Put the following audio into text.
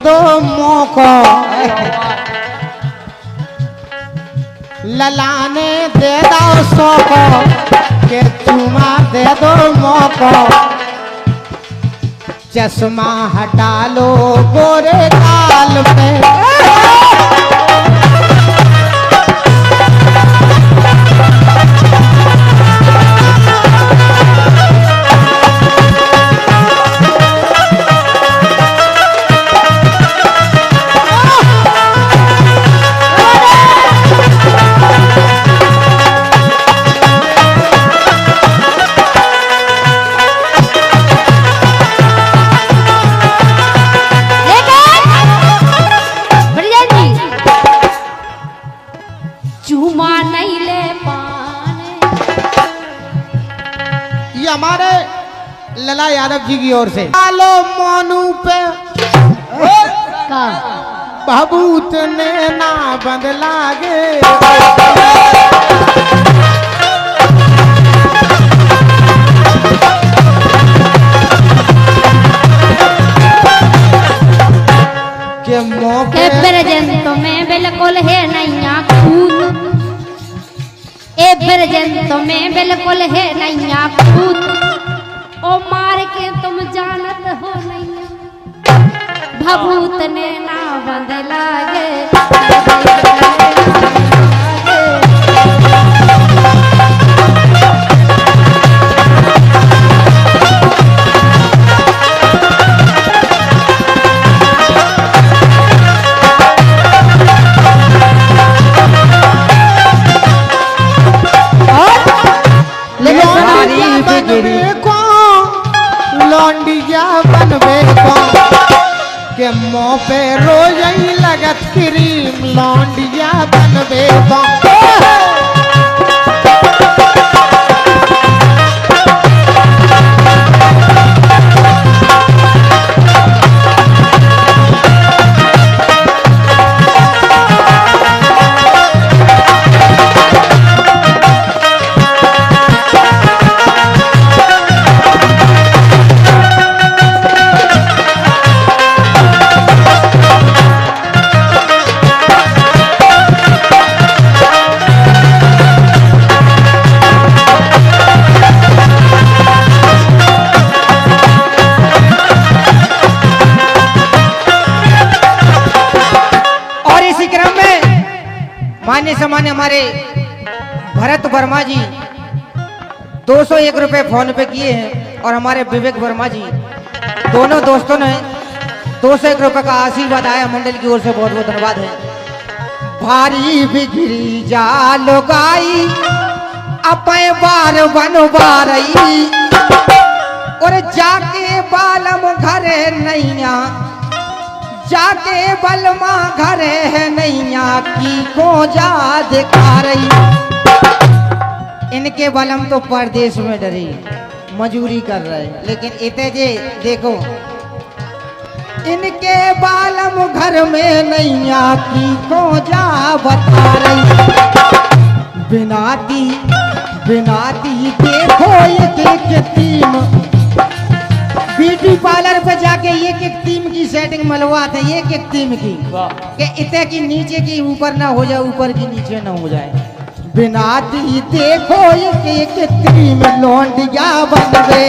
दो मौको ललाने दे दो सोको के चुमा दे दो मौको चश्मा हटा लो गोरे गाल पे हमारे लला यादव जी की ओर से आलो मोनू पे भभूत ने ना बदला गे के मौके प्रेजेंट में बिल्कुल है नैया खून ए प्रेजेंट में बिल्कुल है नैया खून ओ मार के तुम जानत हो नैया भभूत ने ना बंद लागे लौंडिया बनबे को के मुँह पे रोज ही लगत क्रीम लौंडिया बनबे को मान्य सम्मान्य हमारे भरत वर्मा जी 201 रुपए फोन पे किए हैं और हमारे विवेक वर्मा जी दोनों दोस्तों ने 201 रुपए का आशीर्वाद आया मंडल की ओर से बहुत बहुत धन्यवाद है। भारी बिगड़ी जालो गाई अपने बार बन बारई और जाके बालम घरे नैया जाके बलमा घरे है नैया की को जा दिखा रही इनके बलम तो परदेश में डरी मजूरी कर रहे लेकिन इते जे देखो इनके बालम घर में नैया की को जा बता रही बिनाती बिनाती देखो एक टीम ब्यूटी पार्लर पे जाके एक टीम की सेटिंग मलवाते हैं एक टीम की कि इतने की नीचे की ऊपर ना हो जाए ऊपर की नीचे ना हो जाए बिनाती देखो एक टीम लौंडिया बनबे